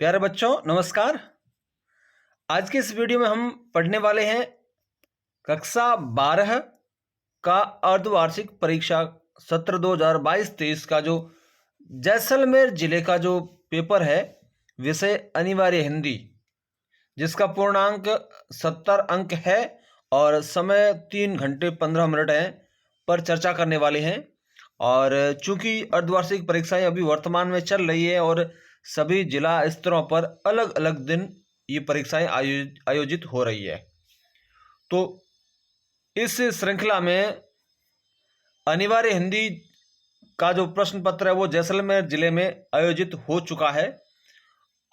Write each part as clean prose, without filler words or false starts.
प्यारे बच्चों नमस्कार। आज के इस वीडियो में हम पढ़ने वाले हैं कक्षा 12 का अर्धवार्षिक परीक्षा सत्र 2022-23 का जो जैसलमेर जिले का जो पेपर है, विषय अनिवार्य हिंदी, जिसका पूर्णांक 70 अंक है और समय 3 घंटे 15 मिनट है, पर चर्चा करने वाले हैं। और चूंकि अर्धवार्षिक परीक्षाएं अभी वर्तमान में चल रही है और सभी जिला स्तरों पर अलग अलग दिन ये परीक्षाएं आयोजित हो रही है, तो इस श्रृंखला में अनिवार्य हिंदी का जो प्रश्न पत्र है वो जैसलमेर जिले में आयोजित हो चुका है।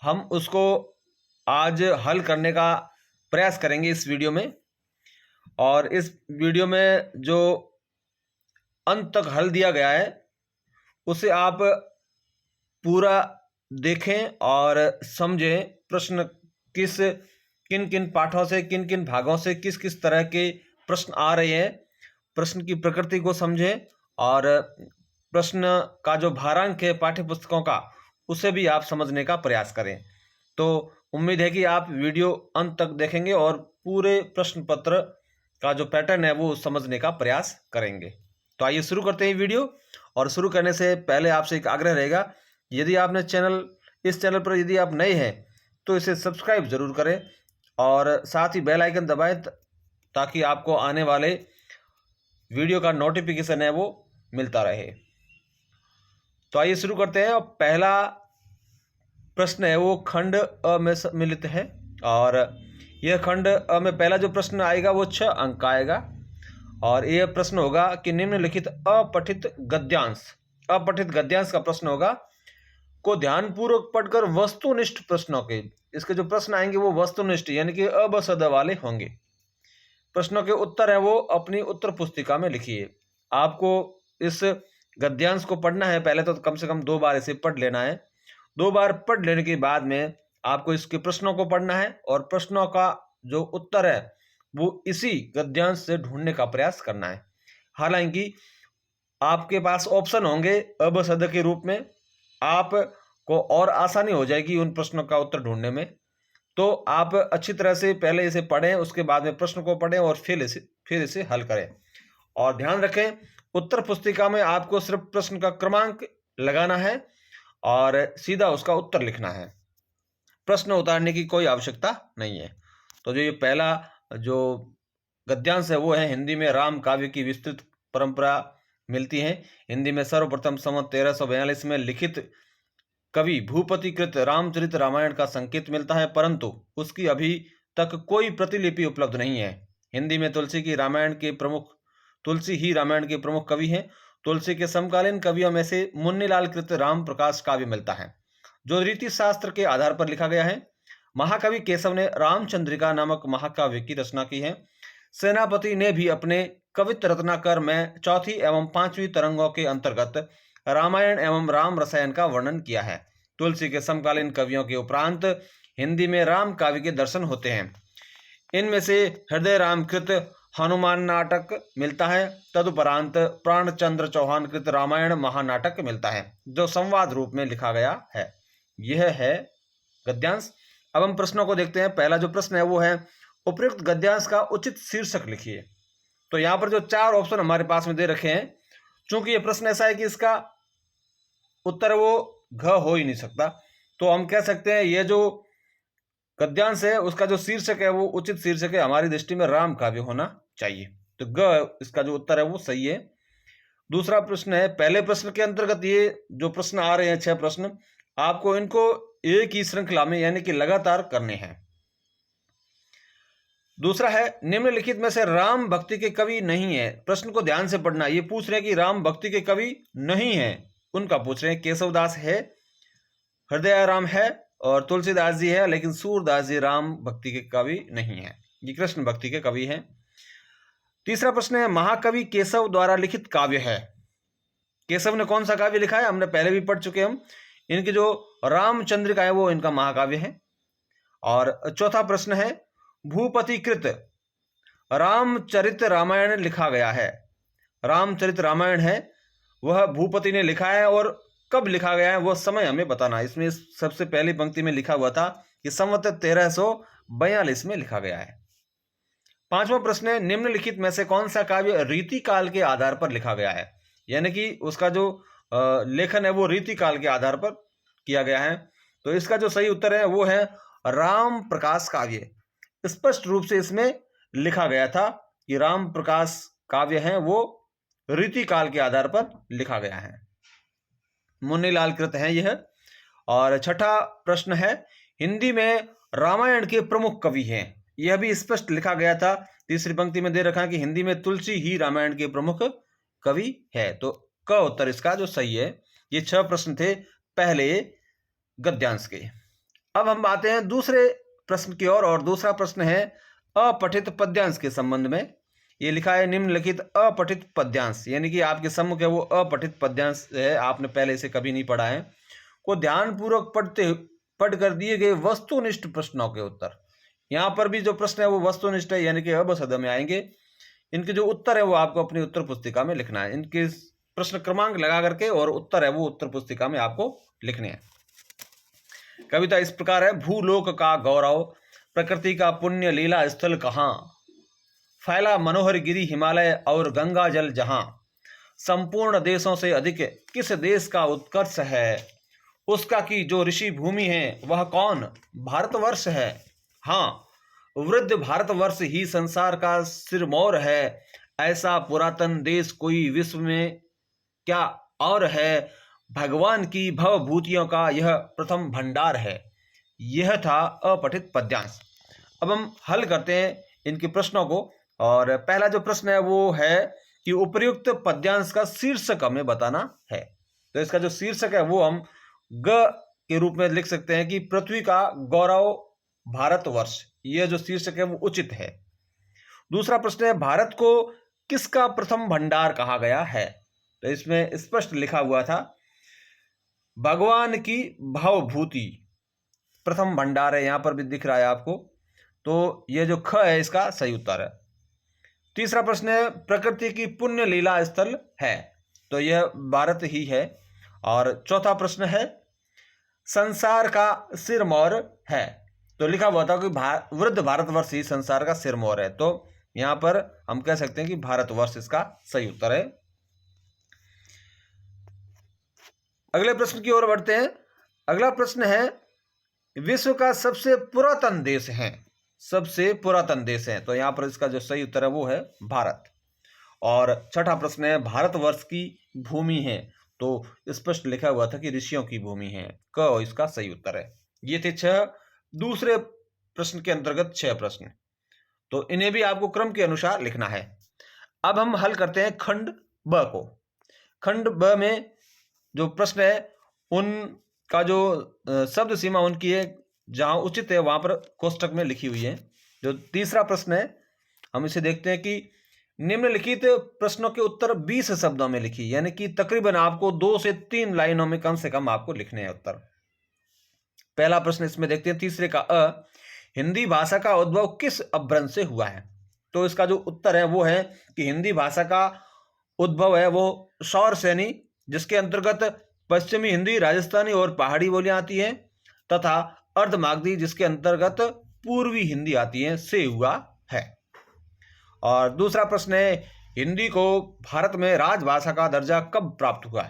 हम उसको आज हल करने का प्रयास करेंगे इस वीडियो में, और इस वीडियो में जो अंत तक हल दिया गया है उसे आप पूरा देखें और समझें। प्रश्न किन किन पाठों से, किन किन भागों से किस किस तरह के प्रश्न आ रहे हैं, प्रश्न की प्रकृति को समझें और प्रश्न का जो भारांक है पाठ्य पुस्तकों का उसे भी आप समझने का प्रयास करें। तो उम्मीद है कि आप वीडियो अंत तक देखेंगे और पूरे प्रश्न पत्र का जो पैटर्न है वो समझने का प्रयास करेंगे। तो आइए शुरू करते हैं वीडियो। और शुरू करने से पहले आपसे एक आग्रह रहेगा, यदि आपने इस चैनल पर यदि आप नए हैं तो इसे सब्सक्राइब जरूर करें और साथ ही बेल आइकन दबाएं ताकि आपको आने वाले वीडियो का नोटिफिकेशन है वो मिलता रहे। तो आइए शुरू करते हैं। पहला प्रश्न है वो खंड अ में सम्मिलित है और यह खंड अ में पहला जो प्रश्न आएगा वो 6 अंक का आएगा और यह प्रश्न होगा कि निम्नलिखित अपठित गद्यांश का प्रश्न होगा को ध्यानपूर्वक पढ़कर वस्तुनिष्ठ प्रश्नों के, इसके जो प्रश्न आएंगे वो वस्तुनिष्ठ यानी कि अ ब स द वाले होंगे। प्रश्नों के उत्तर है वो अपनी उत्तर पुस्तिका में लिखिए। आपको इस गद्यांश को पढ़ना है, पहले तो कम से कम 2 बार इसे पढ़ लेना है। 2 बार पढ़ लेने के बाद में आपको इसके प्रश्नों को पढ़ना है और प्रश्नों का जो उत्तर है वो इसी गद्यांश से ढूंढने का प्रयास करना है। हालांकि आपके पास ऑप्शन होंगे अ ब स द के रूप में, आपको और आसानी हो जाएगी उन प्रश्नों का उत्तर ढूंढने में। तो आप अच्छी तरह से पहले इसे पढ़ें, उसके बाद में प्रश्न को पढ़ें और फिर इसे हल करें। और ध्यान रखें, उत्तर पुस्तिका में आपको सिर्फ प्रश्न का क्रमांक लगाना है और सीधा उसका उत्तर लिखना है, प्रश्न उतारने की कोई आवश्यकता नहीं है। तो जो ये पहला जो गद्यांश है वो है हिंदी में राम काव्य की विस्तृत परंपरा मिलती है। हिंदी में सर्वप्रथम संवत 1342 में लिखित कवि भूपतिकृत रामचरित रामायण का संकेत मिलता है, परंतु उसकी अभी तक कोई प्रतिलिपि उपलब्ध नहीं है। हिंदी में तुलसी ही रामायण के प्रमुख कवि हैं। तुलसी के समकालीन कवियों में से मुन्नीलाल कृत राम प्रकाश काव्य मिलता है जो रीति शास्त्र के आधार पर लिखा गया है। महाकवि केशव ने रामचंद्रिका नामक महाकाव्य की रचना की है। सेनापति ने भी अपने कवित्त रत्नाकर में 4वीं एवं 5वीं तरंगों के अंतर्गत रामायण एवं राम रसायन का वर्णन किया है। तुलसी के समकालीन कवियों के उपरांत हिंदी में राम काव्य के दर्शन होते हैं। इनमें से हृदय रामकृत हनुमान नाटक मिलता है। तदुपरांत प्राणचंद्र चौहान कृत रामायण महानाटक मिलता है जो संवाद रूप में लिखा गया है। यह है गद्यांश। अब हम प्रश्नों को देखते हैं। पहला जो प्रश्न है वो है उपयुक्त गद्यांश का उचित शीर्षक लिखिए। तो यहाँ पर जो 4 ऑप्शन हमारे पास में दे रखे हैं, चूंकि ये प्रश्न ऐसा है कि इसका उत्तर वो घ हो ही नहीं सकता, तो हम कह सकते हैं ये जो गद्यांश है उसका जो शीर्षक है वो उचित शीर्षक है, हमारी दृष्टि में राम काव्य होना चाहिए। तो ग इसका जो उत्तर है वो सही है। दूसरा प्रश्न है, पहले प्रश्न के अंतर्गत ये जो प्रश्न आ रहे हैं 6 प्रश्न, आपको इनको एक ही श्रृंखला में यानी कि लगातार करने हैं। दूसरा है निम्नलिखित में से राम भक्ति के कवि नहीं है। प्रश्न को ध्यान से पढ़ना। ये पूछ रहे हैं कि राम भक्ति के कवि नहीं है, उनका पूछ रहे हैं। केशवदास है, हृदयाराम है और तुलसीदास जी है, लेकिन सूरदास जी राम भक्ति के कवि नहीं है, ये कृष्ण भक्ति के कवि हैं। तीसरा प्रश्न है महाकवि केशव द्वारा लिखित काव्य है। केशव ने कौन सा काव्य लिखा है, हमने पहले भी पढ़ चुके हम। इनकी जो रामचंद्रिका है वो इनका महाकाव्य है। और चौथा प्रश्न है भूपतिकृत रामचरित रामायण लिखा गया है। रामचरित रामायण है वह भूपति ने लिखा है और कब लिखा गया है वो समय हमें बताना। इसमें सबसे पहली पंक्ति में लिखा हुआ था कि संवत 1342 में लिखा गया है। पांचवा प्रश्न है, निम्नलिखित में से कौन सा काव्य रीति काल के आधार पर लिखा गया है? यानी कि उसका जो लेखन है वो रीति काल के आधार पर किया गया है। तो इसका जो सही उत्तर है वो है राम प्रकाश काव्य। स्पष्ट रूप से इसमें लिखा गया था कि राम प्रकाश काव्य है वो रीति काल के आधार पर लिखा गया है। मुन्नीलाल कृत है यह। और छठा प्रश्न है, हिंदी में रामायण के प्रमुख कवि हैं। यह भी स्पष्ट लिखा गया था, तीसरी पंक्ति में दे रखा है कि हिंदी में तुलसी ही रामायण के प्रमुख कवि है। तो क उत्तर इसका जो सही है। ये 6 प्रश्न थे पहले गद्यांश के। अब हम आते हैं दूसरे प्रश्न की ओर, और दूसरा प्रश्न है अपठित पद्यांश के संबंध में। ये लिखा है निम्नलिखित अपठित पद्यांश, यानी कि आपके सम्मुख है वो अपठित पद्यांश है, आपने पहले इसे कभी नहीं पढ़ा है, को ध्यानपूर्वक पढ़कर दिए गए वस्तुनिष्ठ प्रश्नों के उत्तर। यहाँ पर भी जो प्रश्न है वो वस्तुनिष्ठ है, यानी कि अब सद में आएंगे। इनके जो उत्तर है वो आपको अपनी उत्तर पुस्तिका में लिखना है। इनके प्रश्न क्रमांक लगा करके और उत्तर है वो उत्तर पुस्तिका में आपको लिखने हैं। कविता इस प्रकार है, भूलोक का गौरव, प्रकृति का पुण्य लीला स्थल कहाँ, फैला मनोहर गिरी हिमालय और गंगा जल जहां, संपूर्ण देशों से अधिक किस देश का उत्कर्ष है, उसका की जो ऋषि भूमि है वह कौन, भारतवर्ष है। हाँ, वृद्ध भारतवर्ष ही संसार का सिरमौर है, ऐसा पुरातन देश कोई विश्व में क्या और है, भगवान की भवभूतियों का यह प्रथम भंडार है। यह था अपठित पद्यांश। अब हम हल करते हैं इनके प्रश्नों को। और पहला जो प्रश्न है वो है कि उपर्युक्त पद्यांश का शीर्षक हमें बताना है। तो इसका जो शीर्षक है वो हम ग के रूप में लिख सकते हैं कि पृथ्वी का गौरव भारतवर्ष। यह जो शीर्षक है वो उचित है। दूसरा प्रश्न है, भारत को किसका प्रथम भंडार कहा गया है? तो इसमें स्पष्ट लिखा हुआ था भगवान की भवभूति प्रथम भंडार है, यहां पर भी दिख रहा है आपको। तो यह जो ख है इसका सही उत्तर है। तीसरा प्रश्न है, प्रकृति की पुण्य लीला स्थल है, तो यह भारत ही है। और चौथा प्रश्न है, संसार का सिरमौर है, तो लिखा हुआ था कि वृद्ध भारतवर्ष ही संसार का सिरमौर है। तो यहां पर हम कह सकते हैं कि भारतवर्ष इसका सही उत्तर है। अगले प्रश्न की ओर बढ़ते हैं। अगला प्रश्न है, विश्व का सबसे पुरातन देश है, सबसे पुरातन देश है, तो यहां पर इसका जो सही उत्तर है वो है भारत। और छठा प्रश्न है, भारतवर्ष की भूमि है, तो स्पष्ट लिखा हुआ था कि ऋषियों की भूमि है, क इसका सही उत्तर है। ये थे 6 दूसरे प्रश्न के अंतर्गत 6 प्रश्न, तो इन्हें भी आपको क्रम के अनुसार लिखना है। अब हम हल करते हैं खंड ब को। खंड ब में जो प्रश्न है उनका जो शब्द सीमा उनकी है जहां उचित है वहां पर कोष्टक में लिखी हुई है। जो तीसरा प्रश्न है हम इसे देखते हैं कि निम्नलिखित प्रश्नों के उत्तर 20 शब्दों में लिखी, यानी कि तकरीबन आपको 2 से 3 लाइनों में कम से कम आपको लिखने हैं उत्तर। पहला प्रश्न इसमें देखते हैं तीसरे का अ, हिंदी भाषा का उद्भव किस अपभ्रंश से हुआ है? तो इसका जो उत्तर है वो है कि हिंदी भाषा का उद्भव है वो सौर श्रेणी, जिसके अंतर्गत पश्चिमी हिंदी, राजस्थानी और पहाड़ी बोलियां आती हैं, तथा अर्धमागधी जिसके अंतर्गत पूर्वी हिंदी आती है, से हुआ है। और दूसरा प्रश्न है, हिंदी को भारत में राजभाषा का दर्जा कब प्राप्त हुआ?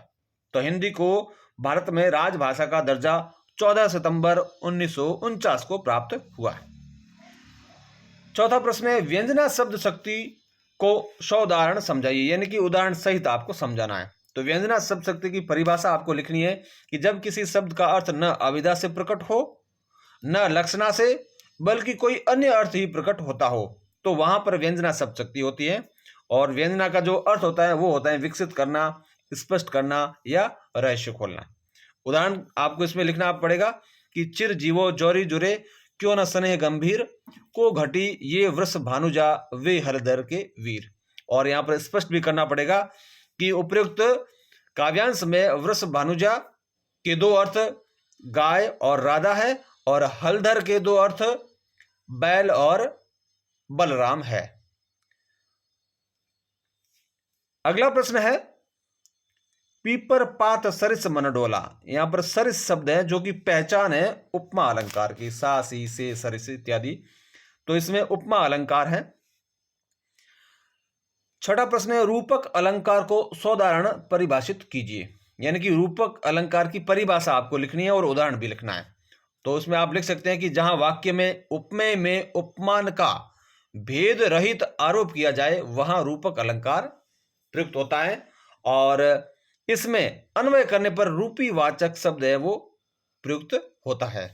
तो हिंदी को भारत में राजभाषा का दर्जा 14 सितंबर 1949 को प्राप्त हुआ। चौथा प्रश्न है, व्यंजना शब्द शक्ति को 100 उदाहरण समझाइए, यानी कि उदाहरण सहित आपको समझाना है। तो व्यंजना शब्द शक्ति की परिभाषा आपको लिखनी है कि जब किसी शब्द का अर्थ न अविधा से प्रकट हो, न लक्षणा से, बल्कि कोई अन्य अर्थ ही प्रकट होता हो, तो वहां पर व्यंजना शब्द शक्ति होती है। और व्यंजना का जो अर्थ होता है वो होता है विकसित करना, स्पष्ट करना या रहस्य खोलना। उदाहरण आपको इसमें लिखना पड़ेगा कि चिर जीवो जौरी जुरे, क्यों न स्नेह गंभीर, को घटी ये वृष भानुजा वे हरदर के वीर। और यहाँ पर स्पष्ट भी करना पड़ेगा कि उपयुक्त काव्यांश में वृष भानुजा के 2 अर्थ गाय और राधा है, और हलधर के 2 अर्थ बैल और बलराम है। अगला प्रश्न है, पीपर पात सरिस मन डोला, यहां पर सरिस शब्द है जो कि पहचान है उपमा अलंकार की, सा सी से सरिस इत्यादि, तो इसमें उपमा अलंकार है। छठा प्रश्न है रूपक अलंकार को सोदाहरण परिभाषित कीजिए, यानी कि रूपक अलंकार की परिभाषा आपको लिखनी है और उदाहरण भी लिखना है। तो उसमें आप लिख सकते हैं कि जहां वाक्य में उपमेय में उपमान का भेद रहित आरोप किया जाए वहां रूपक अलंकार प्रयुक्त होता है, और इसमें अन्वय करने पर रूपी वाचक शब्द है वो प्रयुक्त होता है।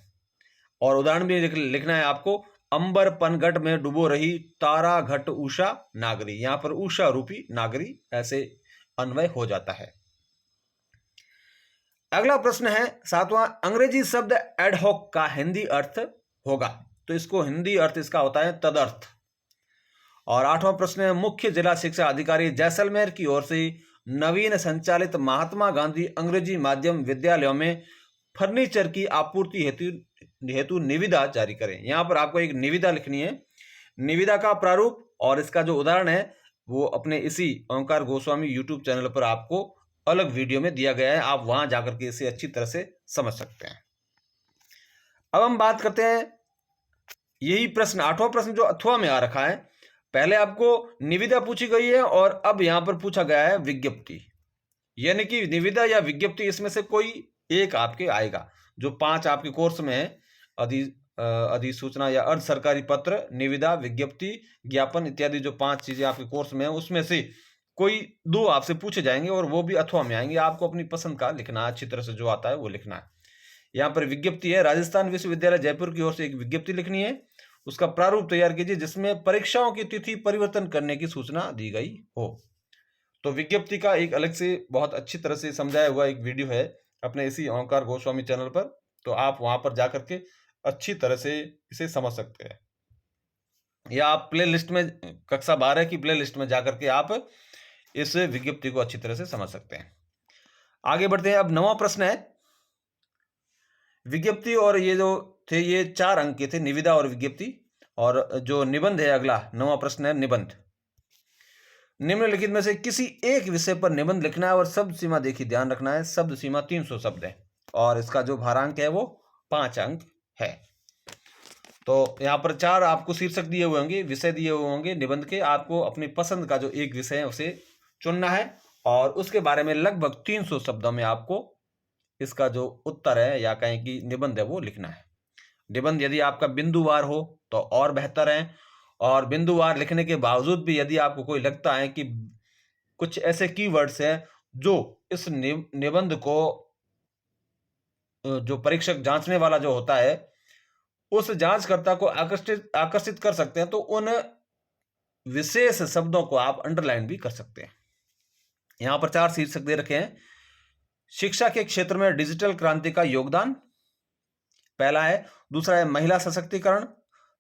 और उदाहरण भी लिखना है आपको, अंबर पनघट में डुबो रही तारा घट उषा नागरी, यहां पर उषा रूपी नागरी ऐसे अन्वय हो जाता है। अगला प्रश्न है सातवां, अंग्रेजी शब्द एडहॉक का हिंदी अर्थ होगा, तो इसको हिंदी अर्थ इसका होता है तदर्थ। और आठवां प्रश्न है मुख्य जिला शिक्षा अधिकारी जैसलमेर की ओर से नवीन संचालित महात्मा गांधी अंग्रेजी माध्यम विद्यालयों में फर्नीचर की आपूर्ति हेतु निविदा जारी करें। यहां पर आपको एक निविदा लिखनी है, निविदा का प्रारूप और इसका जो उदाहरण है वो अपने इसी ओंकार गोस्वामी यूट्यूब चैनल पर आपको अलग वीडियो में दिया गया है, आप वहां जाकर के इसे अच्छी तरह से समझ सकते हैं। अब हम बात करते हैं यही प्रश्न, आठवां प्रश्न जो अथवा में आ रखा है। पहले आपको निविदा पूछी गई है और अब यहां पर पूछा गया है विज्ञप्ति, यानी कि निविदा या विज्ञप्ति इसमें से कोई एक आपके आएगा। जो 5 आपके कोर्स में है, अधिसूचना या अर्ध सरकारी पत्र, निविदा, विज्ञप्ति, ज्ञापन इत्यादि, जो 5 चीजें आपके कोर्स में है उसमें से कोई 2 आपसे पूछे जाएंगे और वो भी अथवा में आएंगे। आपको अपनी पसंद का लिखना है, अच्छी तरह से जो आता है वो लिखना है। यहाँ पर विज्ञप्ति है, राजस्थान विश्वविद्यालय जयपुर की ओर से एक विज्ञप्ति लिखनी है, उसका प्रारूप तैयार कीजिए जिसमें परीक्षाओं की तिथि परिवर्तन करने की सूचना दी गई हो। तो विज्ञप्ति का एक अलग से बहुत अच्छी तरह से समझाया हुआ एक वीडियो है अपने इसी ओंकार गोस्वामी चैनल पर, तो आप वहां पर जाकर के अच्छी तरह से इसे समझ सकते हैं, या आप प्ले लिस्ट में कक्षा 12 की प्ले लिस्ट में जाकर के आप इस विज्ञप्ति को अच्छी तरह से समझ सकते हैं। आगे बढ़ते हैं। अब 9वां प्रश्न है, विज्ञप्ति और ये जो थे ये 4 अंक के थे, निविदा और विज्ञप्ति, और जो निबंध है अगला 9वां प्रश्न है निबंध। निम्नलिखित में से किसी एक विषय पर निबंध लिखना है और शब्द सीमा देखिए ध्यान रखना है, शब्द सीमा 300 शब्द है और इसका जो भारांक है वो 5 अंक है। तो यहाँ पर 4 आपको शीर्षक दिए हुए होंगे, विषय दिए हुए होंगे निबंध के, आपको अपनी पसंद का जो एक विषय है उसे चुनना है और उसके बारे में लगभग 300 शब्दों में आपको इसका जो उत्तर है या कहें कि निबंध है वो लिखना है। निबंध यदि आपका बिंदुवार हो तो और बेहतर है, और बिंदुवार लिखने के बावजूद भी यदि आपको कोई लगता है कि कुछ ऐसे कीवर्ड्स हैं जो इस निबंध को जो परीक्षक जांचने वाला जो होता है उस जांचकर्ता को आकर्षित कर सकते हैं, तो उन विशेष शब्दों को आप अंडरलाइन भी कर सकते हैं। यहां पर 4 शीर्षक दे रखे हैं। शिक्षा के क्षेत्र में डिजिटल क्रांति का योगदान पहला है, दूसरा है महिला सशक्तिकरण,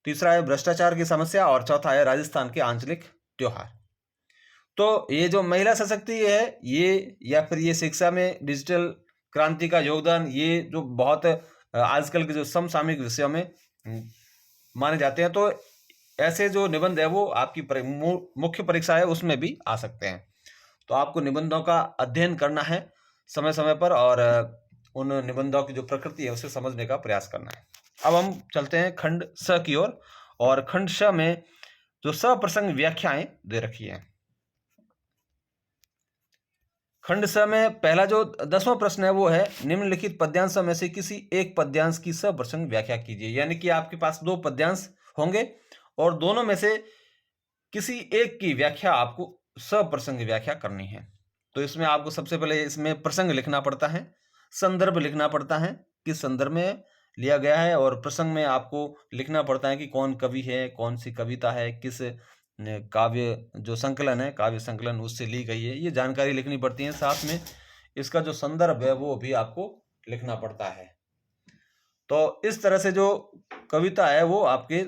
तीसरा है भ्रष्टाचार की समस्या और चौथा है राजस्थान के आंचलिक त्योहार। तो ये जो महिला सशक्ति है ये या फिर ये शिक्षा में डिजिटल क्रांति का योगदान, ये जो बहुत आजकल के जो समसामयिक विषयों में माने जाते हैं, तो ऐसे जो निबंध है वो आपकी मुख्य परीक्षा है उसमें भी आ सकते हैं। तो आपको निबंधों का अध्ययन करना है समय समय पर और उन निबंधों की जो प्रकृति है उसे समझने का प्रयास करना है। अब हम चलते हैं खंड स की ओर, और खंड स में जो सप्रसंग व्याख्याएं दे रखी हैं। खंड स में पहला जो 10वां प्रश्न है वो है, निम्नलिखित पद्यांशों में से किसी एक पद्यांश की सप्रसंग व्याख्या कीजिए। यानी कि आपके पास 2 पद्यांश होंगे और दोनों में से किसी एक की व्याख्या आपको सप्रसंग व्याख्या करनी है। तो इसमें आपको सबसे पहले इसमें प्रसंग लिखना पड़ता है, संदर्भ लिखना पड़ता है, किस संदर्भ में लिया गया है, और प्रसंग में आपको लिखना पड़ता है कि कौन कवि है, कौन सी कविता है, किस काव्य जो संकलन है, काव्य संकलन उससे ली गई है, ये जानकारी लिखनी पड़ती है। साथ में इसका जो संदर्भ है वो भी आपको लिखना पड़ता है। तो इस तरह से जो कविता है वो आपके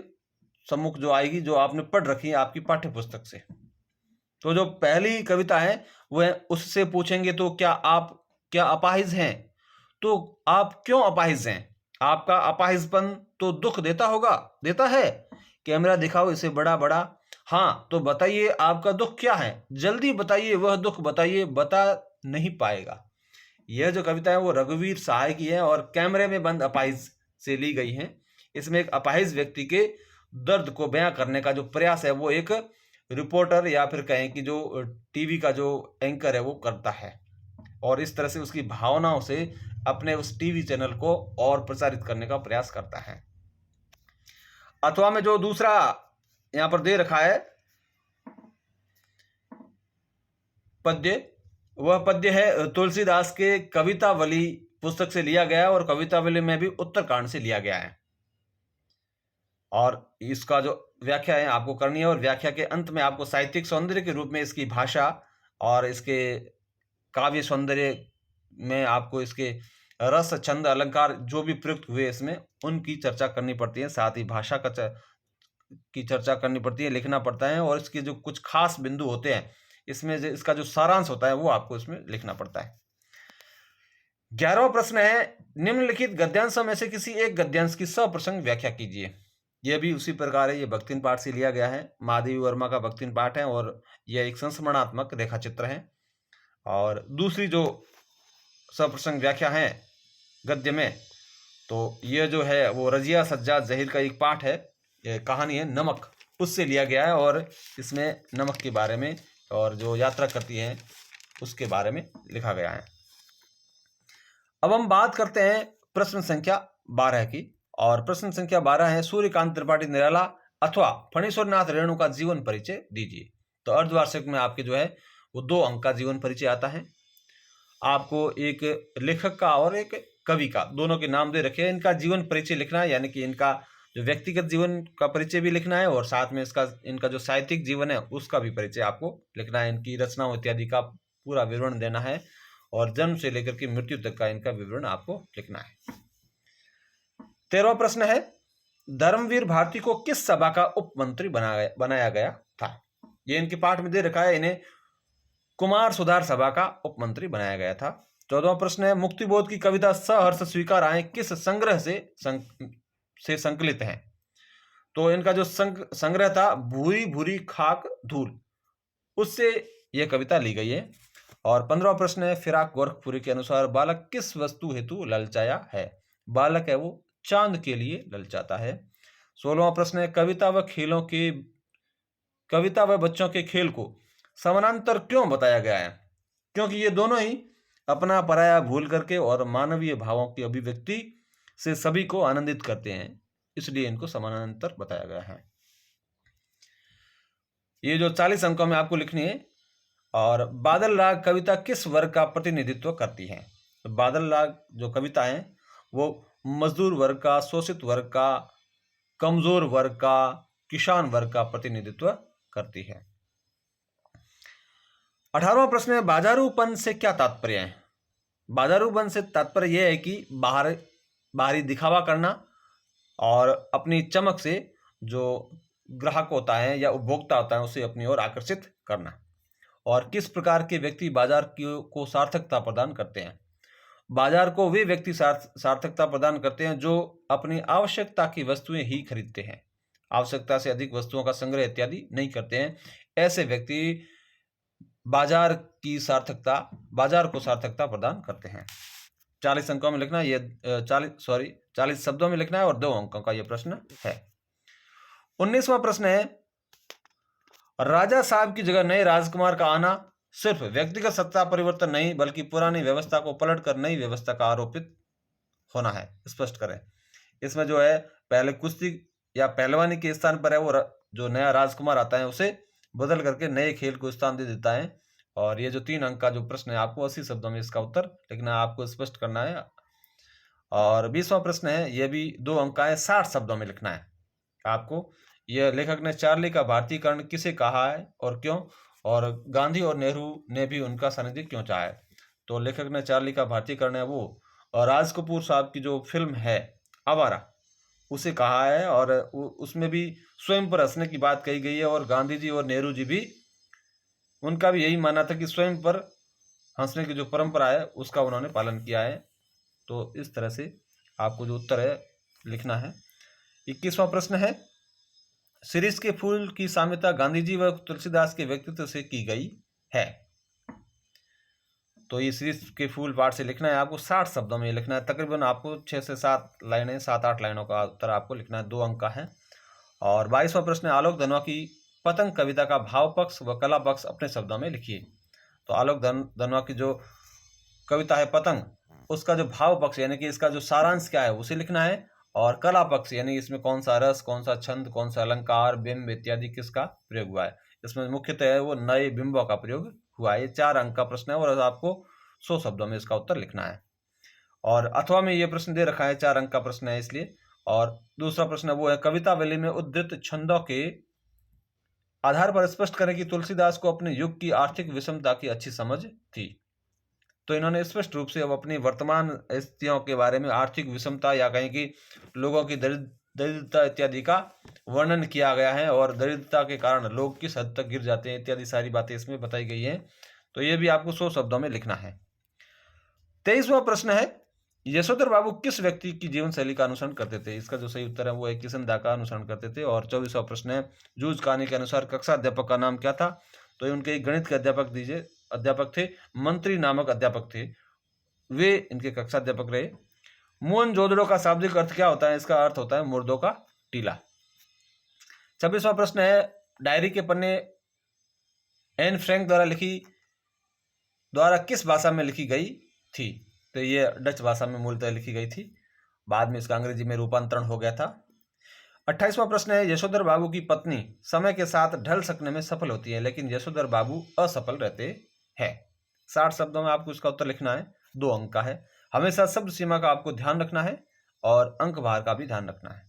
सम्मुख जो आएगी, जो आपने पढ़ रखी है आपकी पाठ्य पुस्तक से। तो जो पहली कविता है वह उससे पूछेंगे तो क्या अपाहिज हैं, तो आप क्यों अपाहिज हैं, आपका अपाहिजपन तो दुख देता होगा, देता है, कैमरा दिखाओ इसे बड़ा बड़ा, हाँ तो बताइए आपका दुख क्या है, जल्दी बताइए वह दुख बताइए, बता नहीं पाएगा। यह जो कविता है वो रघुवीर सहाय की है और कैमरे में बंद अपाहिज से ली गई है। इसमें एक अपाहिज व्यक्ति के दर्द को बयां करने का जो प्रयास है वो एक रिपोर्टर या फिर कहें कि जो टीवी का जो एंकर है वो करता है और इस तरह से उसकी भावनाओं से अपने उस टीवी चैनल को और प्रचारित करने का प्रयास करता है। अथवा में जो दूसरा यहां पर दे रखा है पद्य, वह पद्य है तुलसीदास के कवितावली पुस्तक से लिया गया है और कवितावली में भी उत्तरकांड से लिया गया है और इसका जो व्याख्या है आपको करनी है और व्याख्या के अंत में आपको साहित्यिक सौंदर्य के रूप में इसकी भाषा और इसके काव्य सौंदर्य में आपको इसके रस छंद अलंकार जो भी प्रयुक्त हुए इसमें उनकी चर्चा करनी पड़ती है, साथ ही भाषा की चर्चा करनी पड़ती है, लिखना पड़ता है और इसके जो कुछ खास बिंदु होते हैं इसमें इसका जो सारांश होता है वो आपको इसमें लिखना पड़ता है। 11वां प्रश्न है निम्नलिखित गद्यांशों में से किसी एक गद्यांश की सप्रसंग व्याख्या कीजिए। यह भी उसी प्रकार है, ये भक्तिन पाठ से लिया गया है, महादेवी वर्मा का भक्तिन पाठ है और यह एक संस्मरणात्मक रेखा चित्र है। और दूसरी जो सप्रसंग व्याख्या है गद्य में तो यह जो है वो रजिया सज्जाद जहीर का एक पाठ है, यह कहानी है नमक, उससे लिया गया है और इसमें नमक के बारे में और जो यात्रा करती है उसके बारे में लिखा गया है। अब हम बात करते हैं प्रश्न संख्या 12 की और प्रश्न संख्या 12 है सूर्यकांत त्रिपाठी निराला अथवा फणीश्वरनाथ रेणु का जीवन परिचय दीजिए। तो अर्धवार्षिक में आपके जो है वो 2 अंक का जीवन परिचय आता है। आपको एक लेखक का और एक कवि का दोनों के नाम दे रखे हैं, इनका जीवन परिचय लिखना है, यानी कि इनका जो व्यक्तिगत जीवन का परिचय भी लिखना है और साथ में इनका जो साहित्यिक जीवन है उसका भी परिचय आपको लिखना है, इनकी रचनाओं इत्यादि का पूरा विवरण देना है और जन्म से लेकर के मृत्यु तक का इनका विवरण आपको लिखना है। 13वां प्रश्न है धर्मवीर भारती को किस सभा का उपमंत्री बनाया गया था। ये इनके पाठ में दे रखा है, इन्हें कुमार सुधार सभा का उपमंत्री बनाया गया था। 14वां प्रश्न है मुक्तिबोध की कविता सहर्ष स्वीकार आए किस संग्रह से संकलित है। तो इनका जो संग्रह था भूरी भूरी खाक धूल, उससे यह कविता ली गई है। और 15वां प्रश्न है फिराक गोरखपुरी के अनुसार बालक किस वस्तु हेतु ललचाया है। बालक है वो चांद के लिए ललचाता है। 16वां प्रश्न है कविता व बच्चों के खेल को समानांतर क्यों बताया गया है। क्योंकि ये दोनों ही अपना पराया भूल करके और मानवीय भावों की अभिव्यक्ति से सभी को आनंदित करते हैं, इसलिए इनको समानांतर बताया गया है। ये जो 40 अंकों में आपको लिखनी है। और बादल राग कविता किस वर्ग का प्रतिनिधित्व करती है। तो बादल राग जो कविता है वो मजदूर वर्ग का, शोषित वर्ग का, कमजोर वर्ग का, किसान वर्ग का प्रतिनिधित्व करती है। 18वां प्रश्न है बाजारूपन से क्या तात्पर्य है। बाजारूपन से तात्पर्य यह है कि बाहरी दिखावा करना और अपनी चमक से जो ग्राहक होता है या उपभोक्ता होता है उसे अपनी ओर आकर्षित करना। और किस प्रकार के व्यक्ति बाजार को सार्थकता प्रदान करते हैं। बाजार को वे व्यक्ति सार्थकता प्रदान करते हैं जो अपनी आवश्यकता की वस्तुएं ही खरीदते हैं, आवश्यकता से अधिक वस्तुओं का संग्रह इत्यादि नहीं करते हैं। ऐसे व्यक्ति बाजार को सार्थकता प्रदान करते हैं। 40 अंकों में लिखना, ये 40 शब्दों में लिखना है और 2 अंकों का यह प्रश्न है। 19वां प्रश्न है राजा साहब की जगह नए राजकुमार का आना सिर्फ व्यक्तिगत सत्ता परिवर्तन नहीं बल्कि पुरानी व्यवस्था को पलटकर नई व्यवस्था का आरोपित होना है, स्पष्ट करें। इसमें जो है पहले कुश्ती या पहलवानी के स्थान पर है वो जो नया राजकुमार आता है उसे बदल करके नए खेल को स्थान दे देता है। और ये जो 3 अंक का जो प्रश्न है आपको 80 शब्दों में इसका उत्तर लिखना है, आपको स्पष्ट करना है। और 20वां प्रश्न है यह भी 2 अंक का है, 60 शब्दों में लिखना है आपको। यह लेखक ने चार्ली का भारतीयकरण किसे कहा है और क्यों, और गांधी और नेहरू ने भी उनका सानिध्य क्यों चाहा है। तो लेखक ने चार्ली का भारतीयकरण है वो और राज कपूर साहब की जो फिल्म है आवारा उसे कहा है और उसमें भी स्वयं पर हंसने की बात कही गई है और गांधी जी और नेहरू जी भी उनका भी यही मानना था कि स्वयं पर हंसने की जो परंपरा है उसका उन्होंने पालन किया है। तो इस तरह से आपको जो उत्तर है लिखना है। 21वां प्रश्न है शिरीष के फूल की साम्यता गांधी जी व तुलसीदास के व्यक्तित्व से की गई है। तो ये सीरीज के फुल पार्ट से लिखना है आपको 60 शब्दों में लिखना है। तकरीबन आपको 6 से 7 लाइनें, 7-8 लाइनों का उत्तर आपको लिखना है। 2 अंक का है। और 22वां प्रश्न है, आलोक धनवा की पतंग कविता का भाव पक्ष व कला पक्ष अपने शब्दों में लिखिए। तो आलोक धनवा की जो कविता है पतंग, उसका जो भाव पक्ष यानी कि इसका जो सारांश क्या है उसे लिखना है। और कला पक्ष यानी इसमें कौन सा रस, कौन सा छंद, कौन सा अलंकार, बिंब इत्यादि किसका प्रयोग हुआ है। इसमें मुख्यतः है वो नए बिंबों का प्रयोग हुआ है। ये 4 अंक का प्रश्न है और आपको 100 शब्दों में इसका उत्तर लिखना है। और अथवा में ये प्रश्न दे रखा है, 4 अंक का प्रश्न है इसलिए। और दूसरा प्रश्न वो है, कवितावली में उद्धृत छंदों के आधार पर स्पष्ट करें कि तुलसीदास को अपने युग की आर्थिक विषमता की अच्छी समझ थी। तो इन्होंने स्पष्ट रूप से अब अपनी वर्तमान स्थितियों के बारे में, आर्थिक विषमता या कहें कि लोगों की दरिद्रता इत्यादि का वर्णन किया गया है और दरिद्रता के कारण लोग किस हद तक गिर जाते हैं इत्यादि सारी बातें इसमें बताई गई हैं। तो ये भी आपको 100 शब्दों में लिखना है। 23वां प्रश्न है, यशोधर बाबू किस व्यक्ति की जीवन शैली का अनुसरण करते थे। इसका जो सही उत्तर है वो है किशनदा का अनुसरण करते थे। और 24वां प्रश्न है, जूझ कहानी के अनुसार कक्षा अध्यापक का नाम क्या था। तो ये उनके गणित के अध्यापक थे, मंत्री नामक अध्यापक थे, वे इनके कक्षा अध्यापक रहे। मोहनजोदड़ो का शाब्दिक अर्थ क्या होता है। इसका अर्थ होता है मुर्दों का टीला। 26वां प्रश्न है, डायरी के पन्ने एन फ्रैंक द्वारा किस भाषा में लिखी गई थी। तो ये डच भाषा में मूलतः लिखी गई थी, बाद में इसका अंग्रेजी में रूपांतरण हो गया था। 28वां प्रश्न है, यशोधर बाबू की पत्नी समय के साथ ढल सकने में सफल होती है लेकिन यशोधर बाबू असफल रहते हैं। 60 शब्दों में आपको इसका उत्तर लिखना है। 2 अंक का है। हमेशा शब्द सीमा का आपको ध्यान रखना है और अंक भार का भी ध्यान रखना है।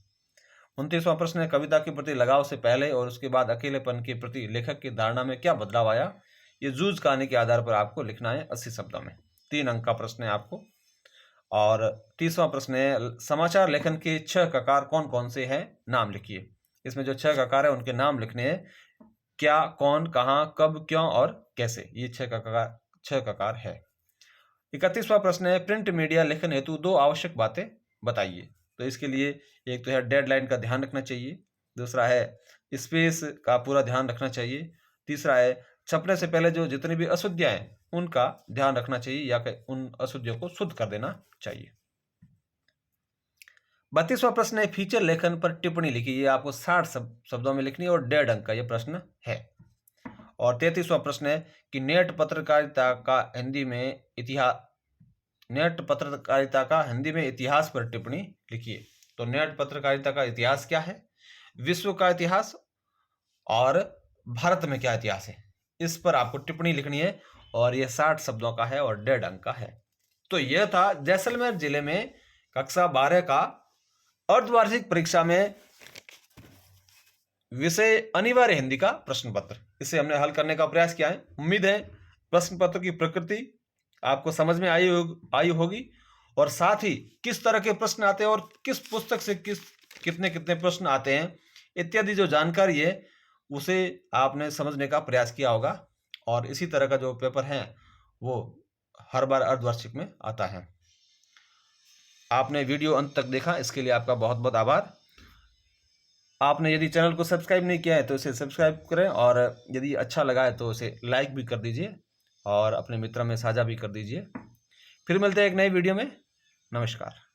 29वां प्रश्न है, कविता के प्रति लगाव से पहले और उसके बाद अकेलेपन के प्रति लेखक की धारणा में क्या बदलाव आया। ये जूझ कहानी के आधार पर आपको लिखना है 80 शब्दों में। 3 अंक का प्रश्न है आपको। और 30वां प्रश्न है, समाचार लेखन के 6 ककार कौन कौन से हैं, नाम लिखिए। इसमें जो 6 ककार है उनके नाम लिखने हैं, क्या, कौन, कहाँ, कब, क्यों और कैसे। ये 6 ककार है। 31वां प्रश्न है, प्रिंट मीडिया लेखन हेतु 2 आवश्यक बातें बताइए। तो इसके लिए एक तो है डेडलाइन का ध्यान रखना चाहिए, दूसरा है स्पेस का पूरा ध्यान रखना चाहिए, तीसरा है छपने से पहले जो जितनी भी अशुद्धियां हैं उनका ध्यान रखना चाहिए या उन अशुद्धियों को शुद्ध कर देना चाहिए। 32वां प्रश्न है, फीचर लेखन पर टिप्पणी लिखिए। ये आपको 60 शब्दों में लिखनी है और 1.5 अंक का ये प्रश्न है। और 33वां प्रश्न है कि नेट पत्रकारिता का हिंदी में इतिहास पर टिप्पणी लिखिए। तो नेट पत्रकारिता का इतिहास क्या है, विश्व का इतिहास और भारत में क्या इतिहास है, इस पर आपको टिप्पणी लिखनी है और यह 60 शब्दों का है और 1.5 अंक का है। तो यह था जैसलमेर जिले में कक्षा 12 का अर्धवार्षिक परीक्षा में विषय अनिवार्य हिंदी का प्रश्न पत्र। इसे हमने हल करने का प्रयास किया है। उम्मीद है प्रश्न पत्र की प्रकृति आपको समझ में आई होगी और साथ ही किस तरह के प्रश्न आते हैं और किस पुस्तक से कितने प्रश्न आते हैं इत्यादि जो जानकारी है उसे आपने समझने का प्रयास किया होगा। और इसी तरह का जो पेपर है वो हर बार अर्धवार्षिक में आता है। आपने वीडियो अंत तक देखा, इसके लिए आपका बहुत बहुत आभार। आपने यदि चैनल को सब्सक्राइब नहीं किया है तो इसे सब्सक्राइब करें और यदि अच्छा लगा है तो इसे लाइक भी कर दीजिए और अपने मित्रों में साझा भी कर दीजिए। फिर मिलते हैं एक नई वीडियो में। नमस्कार।